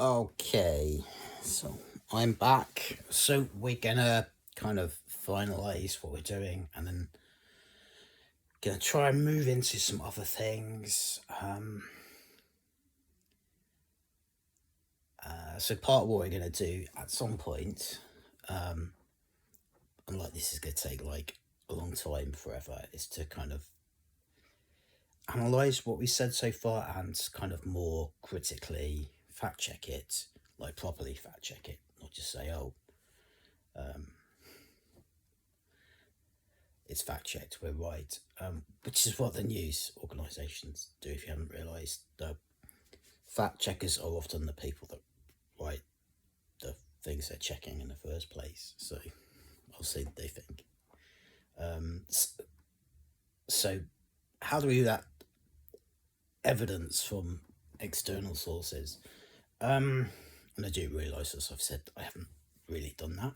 Okay, so I'm back. So we're gonna kind of finalize what we're doing and then gonna try and move into some other things. So part of what we're gonna do at some point, um, and like this is gonna take like a long time, forever, is to kind of analyze what we said so far and kind of more critically fact check it, like properly fact check it, not just say, oh, um, it's fact checked, we're right, which is what the news organisations do. If you haven't realised, the fact checkers are often the people that write the things they're checking in the first place. So I'll see what they think. So how do we do that? Evidence from external sources. And I do realise, as I've said, I haven't really done that.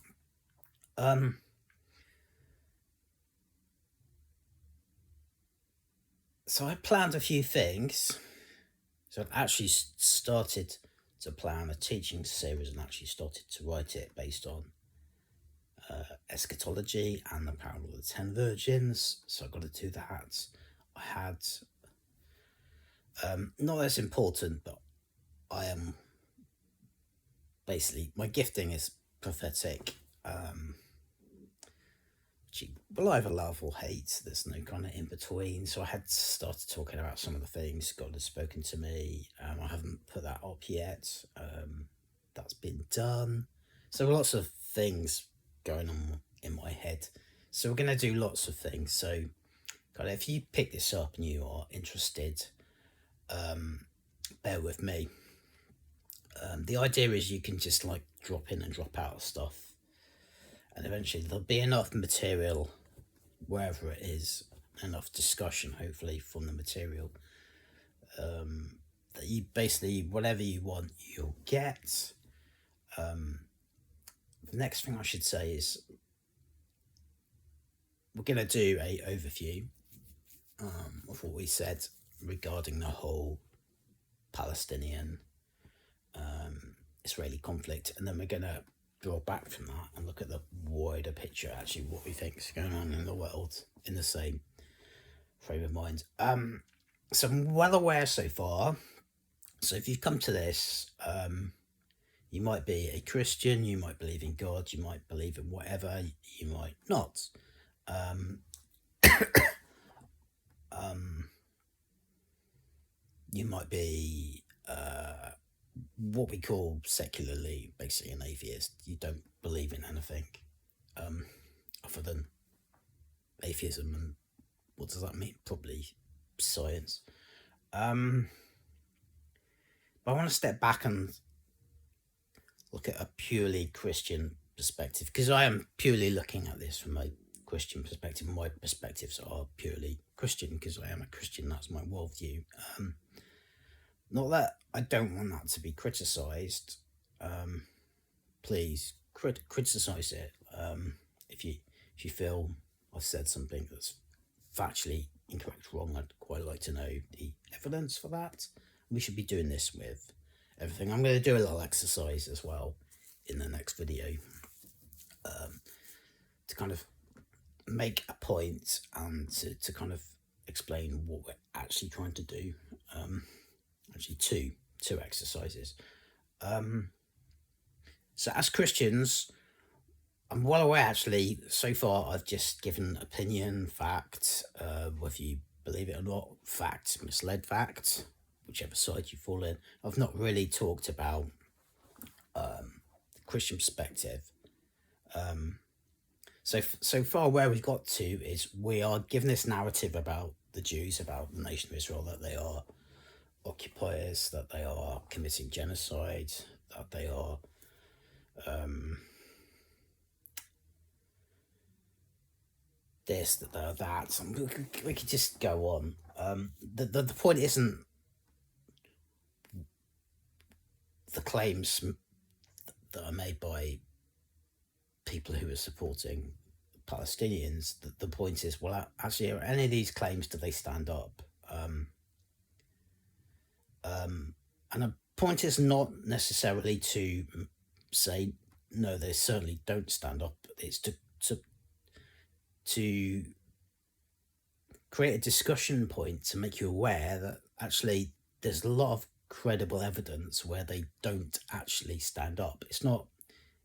So I planned a few things. So I've actually started to plan a teaching series and actually started to write it based on eschatology and the parable of the 10 virgins. So I've got to do that. I had, not as important, but I am basically, my gifting is prophetic. Which you will either love or hate. There's no kind of in between. So I had started talking about some of the things God has spoken to me. I haven't put that up yet. That's been done. So lots of things going on in my head. So we're going to do lots of things. So kind of, if you pick this up and you are interested, bear with me. The idea is you can just like drop in and drop out of stuff. And eventually there'll be enough material, wherever it is, enough discussion, hopefully, from the material, that you basically, whatever you want, you'll get. The next thing I should say is we're going to do a overview of what we said regarding the whole Palestinian Israeli conflict, and then we're going to draw back from that and look at the wider picture, actually what we think is going on in the world in the same frame of mind. So I'm well aware so far. So if you've come to this, you might be a Christian, you might believe in God, you might believe in whatever, you might not. You might be what we call secularly, basically an atheist. You don't believe in anything other than atheism, and what does that mean? Probably science. But I want to step back and look at a purely Christian perspective, because I am purely looking at this from a Christian perspective. My perspectives are purely Christian because I am a Christian. That's my worldview. Not that I don't want that to be criticised. Please criticise it. If you feel I've said something that's factually incorrect, wrong, I'd quite like to know the evidence for that. We should be doing this with everything. I'm going to do a little exercise as well in the next video, to kind of make a point and to kind of explain what we're actually trying to do. Actually, two exercises. So as Christians, I'm well aware, actually, so far I've just given opinion, fact, whether you believe it or not, fact, misled fact, whichever side you fall in. I've not really talked about the Christian perspective. So far where we've got to is we are given this narrative about the Jews, about the nation of Israel, that they are occupiers, that they are committing genocide, that they are this, that. We could just go on. The point isn't the claims that are made by people who are supporting Palestinians. The point is, well, actually, are any of these claims, do they stand up? And a point is not necessarily to say no, they certainly don't stand up. It's to create a discussion point to make you aware that actually there's a lot of credible evidence where they don't actually stand up. It's not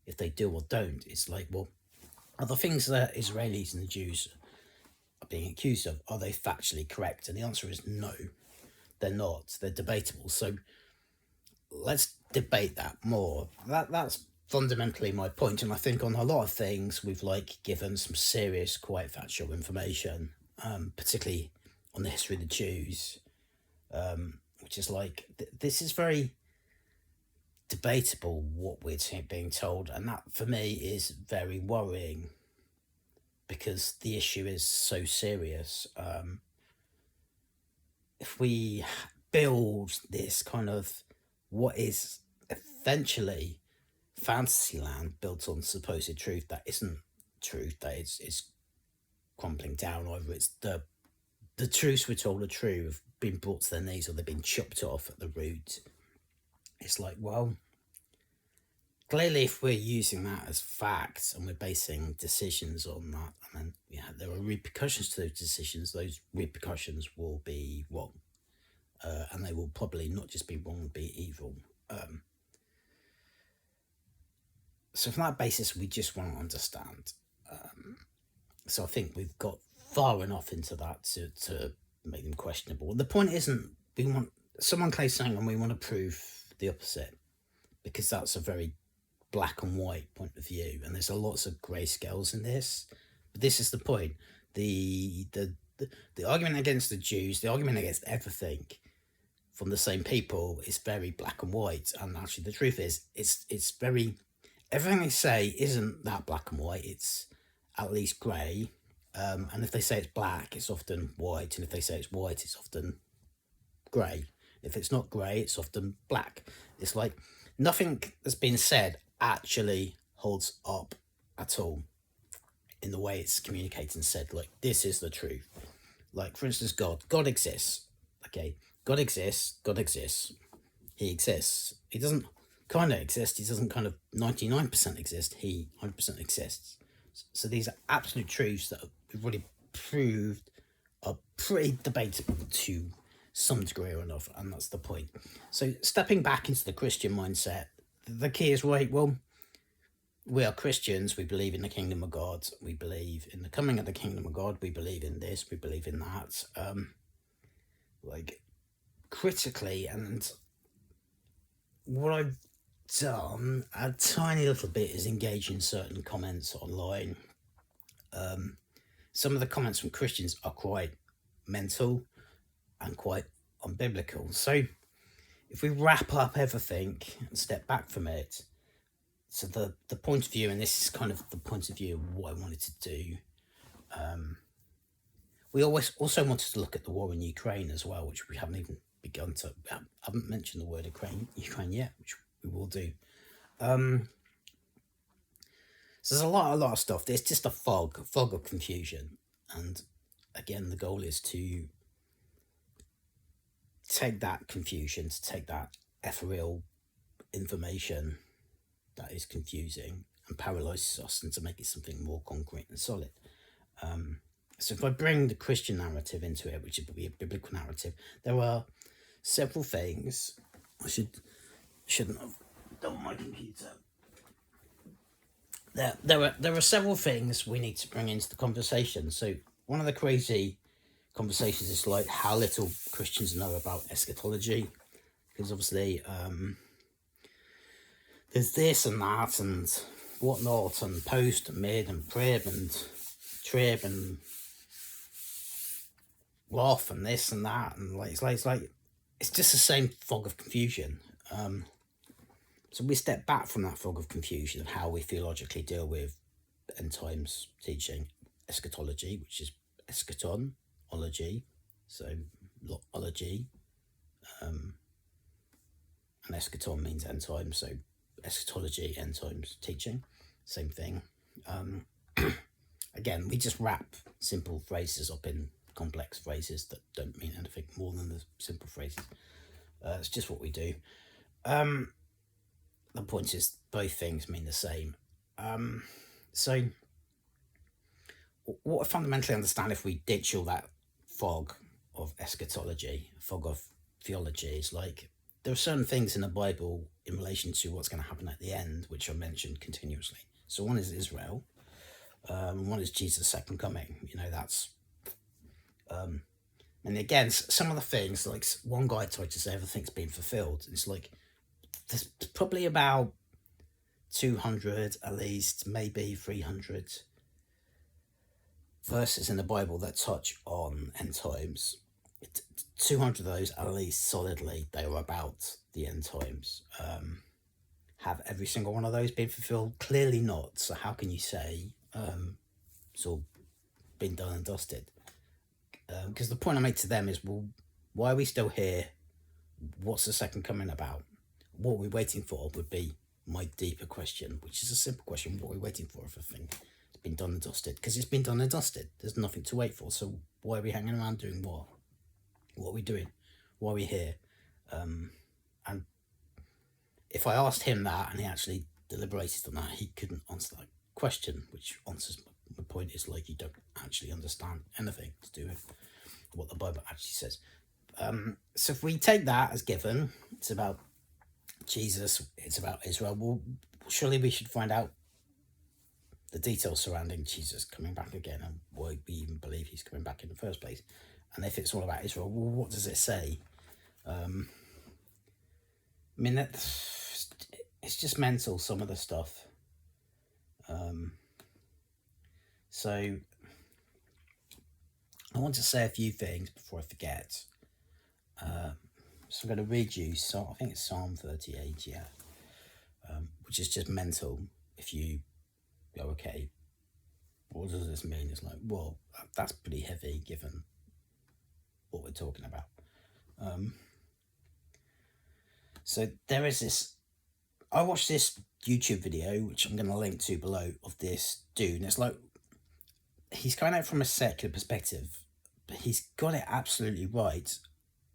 if they do or don't. It's like, well, are the things that Israelis and the Jews are being accused of, are they factually correct? And the answer is no, they're not. They're debatable. So let's debate that more. That's fundamentally my point. And I think on a lot of things we've given some serious, quite factual information, particularly on the history of the Jews, which is this is very debatable what we're being told, and that for me is very worrying because the issue is so serious. If we build this kind of what is eventually fantasy land built on supposed truth that isn't truth, that is crumbling down, either it's the truths we're told are true have been brought to their knees or they've been chopped off at the root. It's well, clearly if we're using that as facts and we're basing decisions on that, and then there are repercussions to those decisions, those repercussions will be wrong. And they will probably not just be wrong, be evil. So from that basis, we just want to understand. So I think we've got far enough into that to make them questionable. The point isn't we want someone plays something and we want to prove the opposite, because that's a very black and white point of view, and there's lots of grey scales in this. But this is the point. The argument against the Jews, the argument against everything from the same people is very black and white, and actually the truth is it's very, everything they say isn't that black and white, it's at least grey, and if they say it's black it's often white, and if they say it's white it's often grey. If it's not grey it's often black. It's nothing that's been said actually holds up at all in the way it's communicated and said, this is the truth. For instance, God exists. Okay, God exists, he exists. He doesn't kind of exist, he doesn't kind of 99% exist, he 100% exists. So these are absolute truths that we've already proved are pretty debatable to some degree or another, and that's the point. So stepping back into the Christian mindset, the key is, well, we are Christians, we believe in the kingdom of God, we believe in the coming of the kingdom of God, we believe in this, we believe in that. Critically, and what I've done a tiny little bit is engage in certain comments online. Some of the comments from Christians are quite mental and quite unbiblical. So if we wrap up everything and step back from it, so the point of view, and this is kind of the point of view of what I wanted to do, we also wanted to look at the war in Ukraine as well, which we haven't even begun to, I haven't mentioned the word Ukraine yet, which we will do. So there's a lot of stuff. There's just a fog of confusion. And again, the goal is to take that confusion, to take that ethereal information that is confusing and paralyzes us, and to make it something more concrete and solid. So if I bring the Christian narrative into it, which would be a biblical narrative, there are several things. I shouldn't have done my computer. There are several things we need to bring into the conversation. So one of the crazy conversations is how little Christians know about eschatology, because obviously there's this and that and whatnot, and post and mid and prib and trib and wrath and this and that, and it's just the same fog of confusion. So we step back from that fog of confusion of how we theologically deal with end times teaching, eschatology, which is eschatology, so ology, and eschaton means end times, so eschatology, end times teaching, same thing. Again, we just wrap simple phrases up in complex phrases that don't mean anything more than the simple phrases. It's just what we do. The point is, both things mean the same. So, what I fundamentally understand, if we ditch all that fog of eschatology, fog of theology, is like there are certain things in the Bible in relation to what's going to happen at the end, which are mentioned continuously. So one is Israel, one is Jesus' second coming. That's and again, some of the things, like one guy tried to say everything's been fulfilled. It's like there's probably about 200 at least, maybe 300 verses in the Bible that touch on end times. 200 of those, at least solidly, they were about the end times. Have every single one of those been fulfilled? Clearly not. So how can you say it's all been done and dusted? Because the point I make to them is, well, why are we still here? What's the second coming about? What are we waiting for would be my deeper question, which is a simple question. What are we waiting for if a thing has been done and dusted? Because it's been done and dusted. There's nothing to wait for. So why are we hanging around doing what? What are we doing? Why are we here? And if I asked him that and he actually deliberated on that, he couldn't answer that question, which answers my point. Is like, you don't actually understand anything to do with what the Bible actually says. So if we take that as given, it's about Jesus, it's about Israel, well, surely we should find out the details surrounding Jesus coming back again and why we even believe he's coming back in the first place. And if it's all about Israel, well, what does it say? I mean, it's just mental, some of the stuff. So I want to say a few things before I forget. So I'm going to read you, I think it's Psalm 38, yeah, which is just mental. If you go, okay, what does this mean? It's like, well, that's pretty heavy given what we're talking about. So there is this, I watched this YouTube video, which I'm going to link to below, of this dude, and it's like, he's coming out from a secular perspective, but he's got it absolutely right.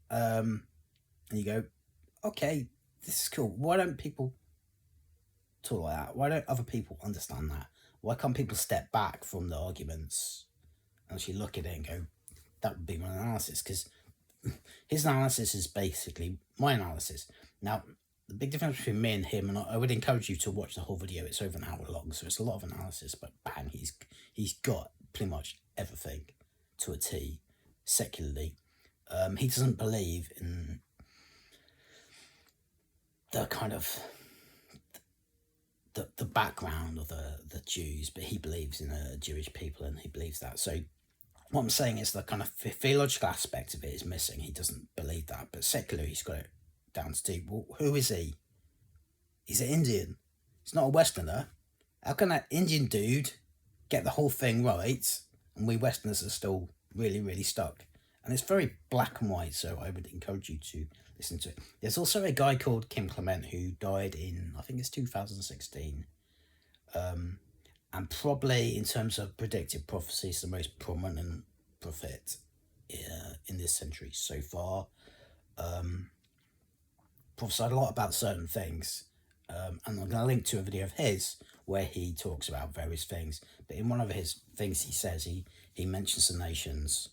And you go, okay, this is cool. Why don't people talk like that? Why don't other people understand that? Why can't people step back from the arguments and actually look at it and go, that would be my analysis? Because his analysis is basically my analysis. Now, the big difference between me and him, and I would encourage you to watch the whole video. It's over an hour long, so it's a lot of analysis, but bang, he's got pretty much everything to a T secularly. He doesn't believe in the kind of the background of the Jews, but he believes in a Jewish people, and he believes that. So what I'm saying is the kind of theological aspect of it is missing. He doesn't believe that, but secular, he's got it down to T. Well, who is he? He's an Indian. He's not a Westerner. How can that Indian dude get the whole thing right, and we Westerners are still really, really stuck? And it's very black and white, so I would encourage you to listen to it. There's also a guy called Kim Clement who died in, I think it's 2016. And probably in terms of predictive prophecy, is the most prominent prophet in this century so far. Prophesied a lot about certain things. And I'm going to link to a video of his where he talks about various things. But in one of his things he says, he mentions the nations.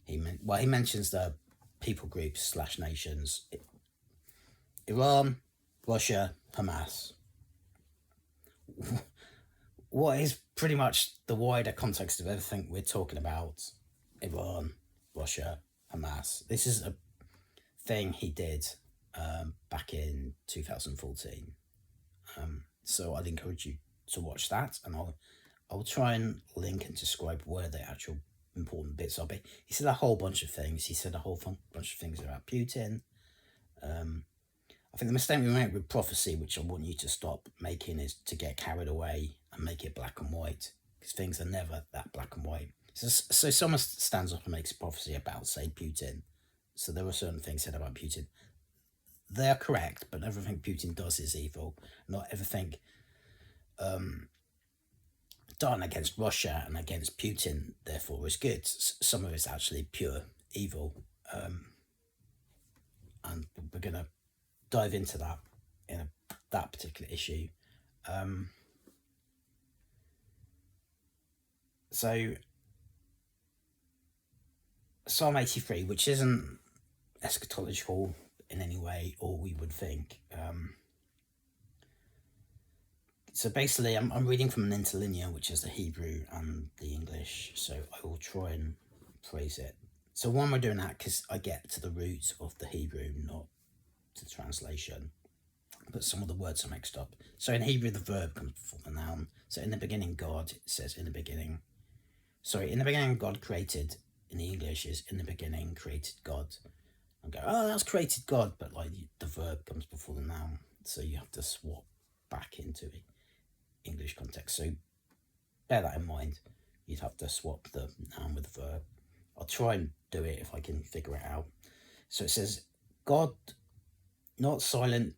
He mentions the people groups / nations. Iran, Russia, Hamas. What is pretty much the wider context of everything we're talking about? Iran, Russia, Hamas. This is a thing he did back in 2014. So I'd encourage you to watch that, and I'll try and link and describe where the actual important bits are. But he said a whole bunch of things. He said a whole bunch of things about Putin. I think the mistake we make with prophecy, which I want you to stop making, is to get carried away and make it black and white, because things are never that black and white. So someone stands up and makes a prophecy about, say, Putin. So there were certain things said about Putin. They are correct, but everything Putin does is evil. Not everything done against Russia and against Putin, therefore, is good. Some of it's actually pure evil. And we're going to dive into that that particular issue. So Psalm 83, which isn't eschatological in any way, or we would think. So basically, I'm reading from an interlinear, which is the Hebrew and the English. So I will try and phrase it. So why am I doing that? Because I get to the roots of the Hebrew, not to the translation. But some of the words are mixed up. So in Hebrew, the verb comes before the noun. So in the beginning, God, it says in the beginning. Sorry, in the beginning, God created. In the English is in the beginning, created God. I go, oh, that's created God. But like the verb comes before the noun. So you have to swap back into it. English context. So bear that in mind. You'd have to swap the noun with the verb. I'll try and do it if I can figure it out. So it says, God, not silent.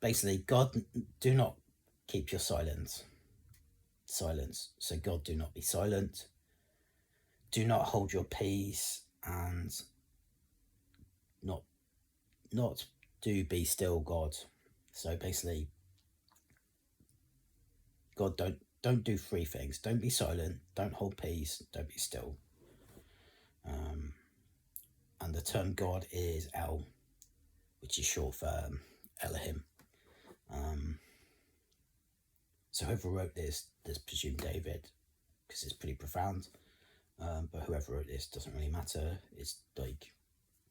Basically, God, do not keep your silence. So God, do not be silent. Do not hold your peace, and not do be still, God. So basically, God, don't do three things. Don't be silent, don't hold peace, don't be still. And the term God is El, which is short for Elohim. So whoever wrote this, let's presume David, because it's pretty profound. But whoever wrote this doesn't really matter. It's like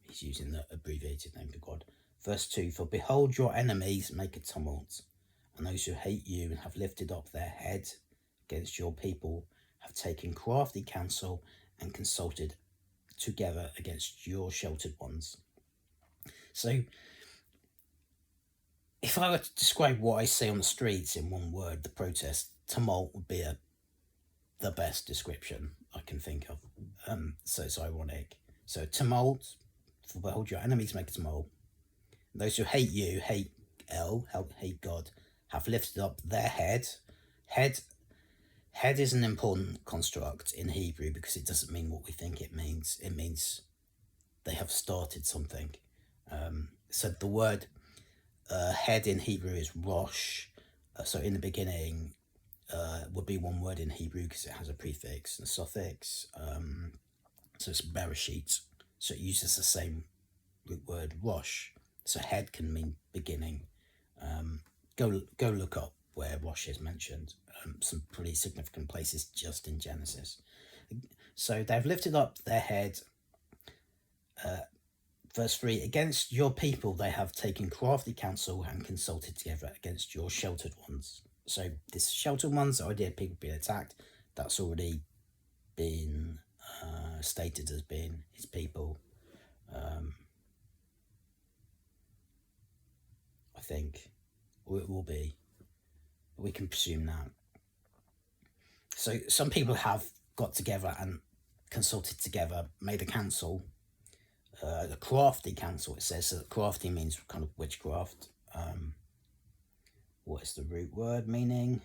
he's using the abbreviated name for God. Verse 2, for behold, your enemies make a tumult, and those who hate you and have lifted up their head against your people have taken crafty counsel and consulted together against your sheltered ones. So if I were to describe what I see on the streets in one word, the protest, tumult would be the best description I can think of. So it's ironic. So tumult, for behold, your enemies make a tumult. Those who hate you, hate God, have lifted up their head. Head is an important construct in Hebrew because it doesn't mean what we think it means. It means they have started something. So the word head in Hebrew is rosh. So in the beginning would be one word in Hebrew because it has a prefix and a suffix. So it's bereshit. So it uses the same root word rosh. So head can mean beginning. Go look up where rosh is mentioned. Some pretty significant places just in Genesis. So they've lifted up their head. Verse 3, against your people they have taken crafty counsel and consulted together against your sheltered ones. So this sheltered ones, the idea of people being attacked, that's already been stated as being his people. I think, or it will be. We can presume that. So some people have got together and consulted together, made a council, a crafty council, it says. So crafty means kind of witchcraft. What is the root word meaning?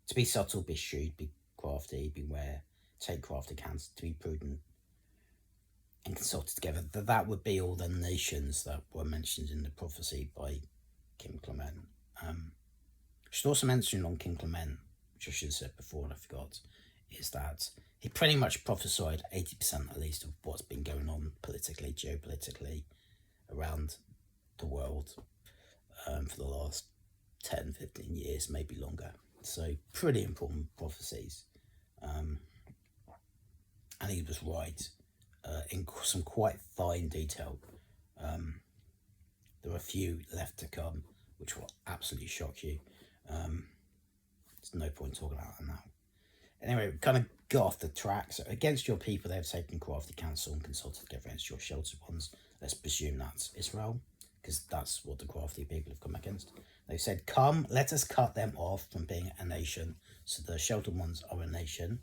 To be subtle, be shrewd, be crafty, beware, take crafty counsel, to be prudent, and consulted together. That would be all the nations that were mentioned in the prophecy by King Clement. I should also mention on King Clement, which I should have said before and I forgot, is that he pretty much prophesied 80% at least of what's been going on politically, geopolitically around the world for the last 10, 15 years, maybe longer. So pretty important prophecies. And he was right in some quite fine detail. There are a few left to come, which will absolutely shock you. There's no point talking about that now. Anyway, we kind of got off the track. So against your people, they have taken crafty counsel and consulted together against your sheltered ones. Let's presume that's Israel, because that's what the crafty people have come against. They said, come, let us cut them off from being a nation. So the sheltered ones are a nation.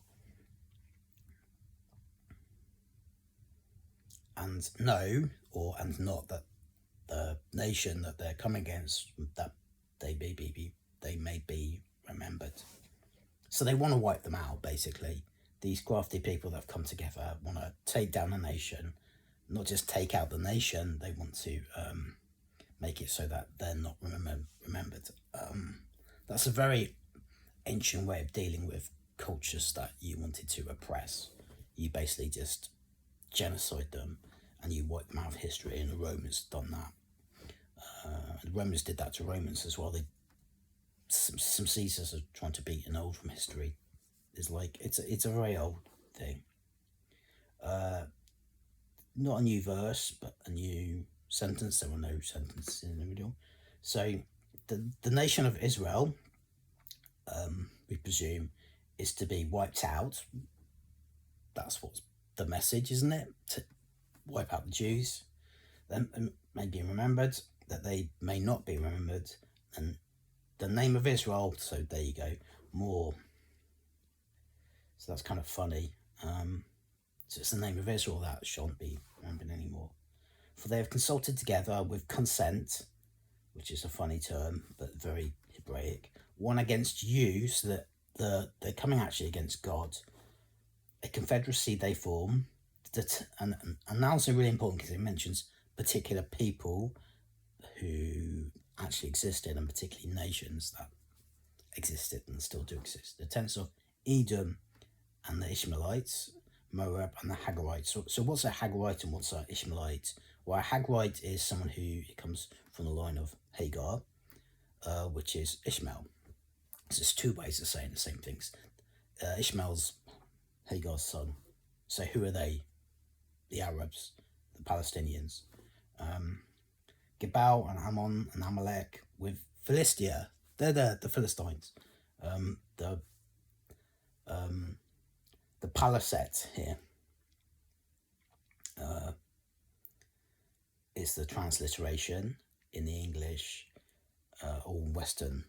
And no, and not that the nation that they're coming against, that they may be remembered. So they want to wipe them out, basically. These crafty people that have come together want to take down a nation, not just take out the nation, they want to make it so that they're not remembered. That's a very ancient way of dealing with cultures that you wanted to oppress. You basically just genocide them and you wipe them out of history, and the Romans done that. The Romans did that to Romans as well. Some Caesars are trying to beat an old from history. It's a very old thing. Not a new verse, but a new sentence. There were no sentences in the middle. So the nation of Israel, we presume, is to be wiped out. That's what's the message, isn't it? To wipe out the Jews. Then may be remembered, that they may not be remembered, and the name of Israel. So there you go. More. So that's kind of funny. So it's the name of Israel that shan't be remembered anymore. For they have consulted together with consent, which is a funny term, but very Hebraic, one against you, so that they're coming actually against God. A confederacy they form, and that's really important because it mentions particular people who actually existed, and particularly nations that existed and still do exist. The tents of Edom and the Ishmaelites, Moab and the Hagarites. So what's a Hagarite and what's an Ishmaelite? Well, a Hagarite is someone who comes from the line of Hagar, which is Ishmael. So there's two ways of saying the same things. Ishmael's Hagar's son. So who are they? The Arabs, the Palestinians. Gebal and Ammon and Amalek with Philistia. They're the Philistines. The Paliset here is the transliteration in the English or Western.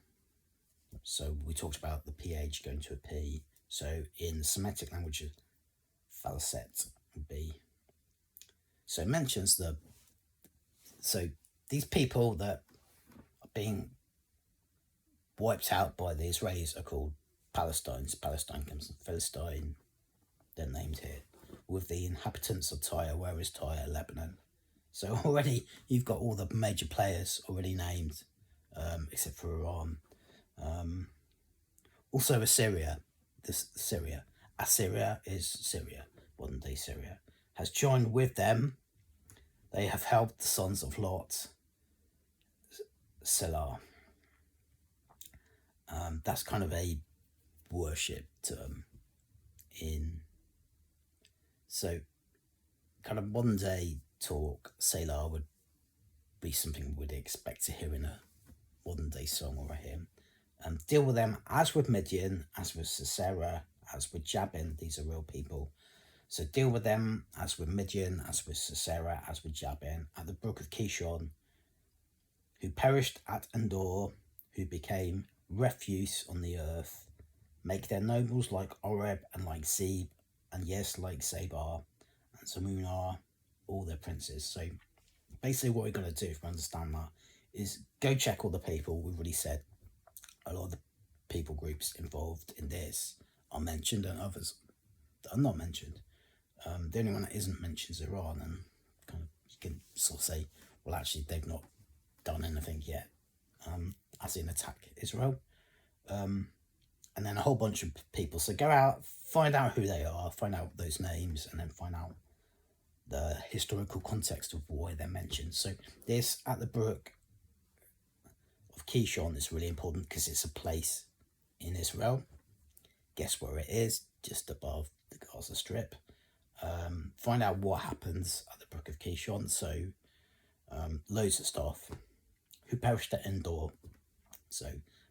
So we talked about the PH going to a P. So in the Semitic languages, Paliset would be. So it mentions so these people that are being wiped out by the Israelis are called Palestines. Palestine comes from Philistine. They're named here, with the inhabitants of Tyre. Where is Tyre? Lebanon. So already you've got all the major players already named, except for Iran. Also Assyria. Assyria is Syria, modern day Syria, has joined with them. They have helped the sons of Lot, Selah. That's kind of a worship term so kind of modern day talk. Selah would be something we'd expect to hear in a modern day song or a hymn. Deal with them as with Midian, as with Sisera, as with Jabin. These are real people. So deal with them as with Midian, as with Sisera, as with Jabin, at the brook of Kishon, who perished at Endor, who became refuse on the earth. Make their nobles like Oreb and like Zeb, and yes, like Sabar and Zamunah, all their princes. So basically what we're going to do, if we understand that, is go check all the people. We've already said a lot of the people groups involved in this are mentioned, and others that are not mentioned. The only one that isn't mentioned is Iran, and kind of you can sort of say, well, actually, they've not done anything yet, as in attack Israel. And then a whole bunch of people. So go out, find out who they are, find out those names, and then find out the historical context of why they're mentioned. So this at the brook of Kishon is really important because it's a place in Israel. Guess where it is? Just above the Gaza Strip. Find out what happens at the brook of Kishon. So loads of stuff. Who perished at Endor. So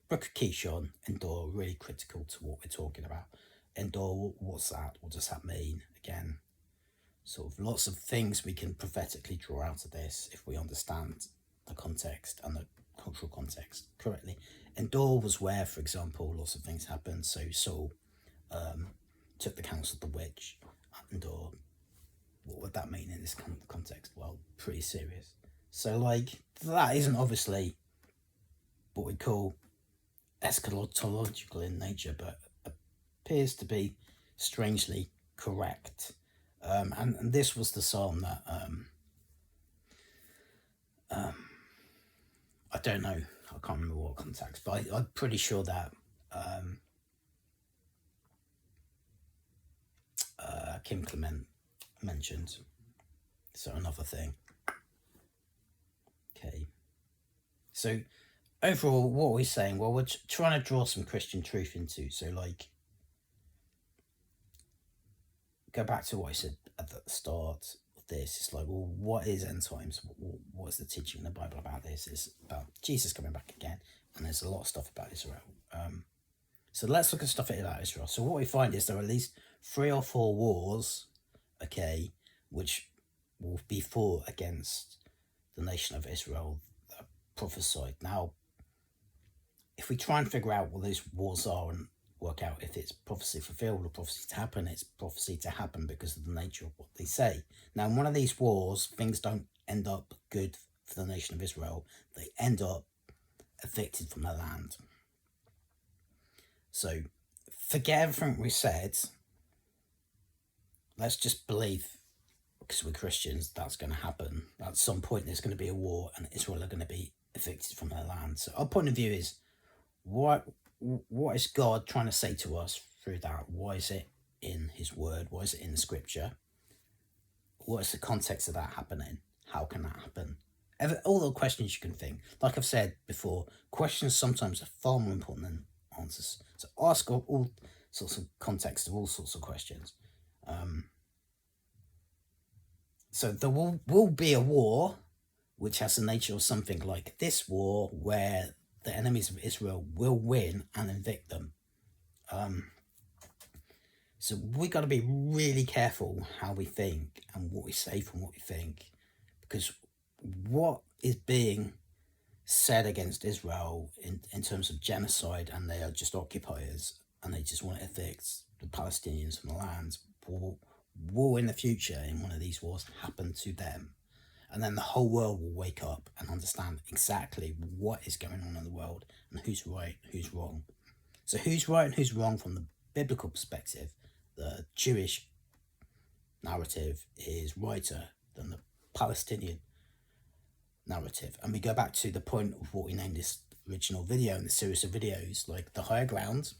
brook of Kishon, Endor, really critical to what we're talking about. Endor, what's that? What does that mean? Again, sort of lots of things we can prophetically draw out of this if we understand the context and the cultural context correctly. Endor was where, for example, lots of things happened. So Saul took the counsel of the witch at Endor. What would that mean in this context? Well, pretty serious. So, like, that isn't obviously what we call eschatological in nature, but appears to be strangely correct. And this was the psalm that I don't know, I can't remember what context, but I'm pretty sure that Kim Clement mentioned. So another thing. Okay. So overall, what are we saying? Well, we're trying to draw some Christian truth into. So, like, go back to what I said at the start of this. It's like, well, what is end times? What is the teaching in the Bible about this? It's about Jesus coming back again, and there's a lot of stuff about Israel. So let's look at stuff about Israel. So what we find is there are at least 3 or 4 wars, okay, which will be fought against the nation of Israel that are prophesied. Now, if we try and figure out what those wars are and work out if it's prophecy fulfilled or prophecy to happen, it's prophecy to happen because of the nature of what they say. Now, in one of these wars, things don't end up good for the nation of Israel. They end up evicted from their land. So forget everything we said. Let's just believe, because we're Christians, that's going to happen. At some point, there's going to be a war and Israel are going to be evicted from their land. So our point of view is, what is God trying to say to us through that? Why is it in his word? Why is it in the scripture? What is the context of that happening? How can that happen? All the questions you can think. Like I've said before, questions sometimes are far more important than answers. So ask all sorts of context of all sorts of questions. So there will be a war which has the nature of something like this war, where the enemies of Israel will win and evict them. So we got to be really careful how we think and what we say from what we think, because what is being said against Israel in terms of genocide, and they are just occupiers and they just want to evict the Palestinians from the land, will in the future, in one of these wars, happen to them. And then the whole world will wake up and understand exactly what is going on in the world and who's right, who's wrong. So who's right and who's wrong from the biblical perspective? The Jewish narrative is righter than the Palestinian narrative. And we go back to the point of what we named this original video in the series of videos, like the higher ground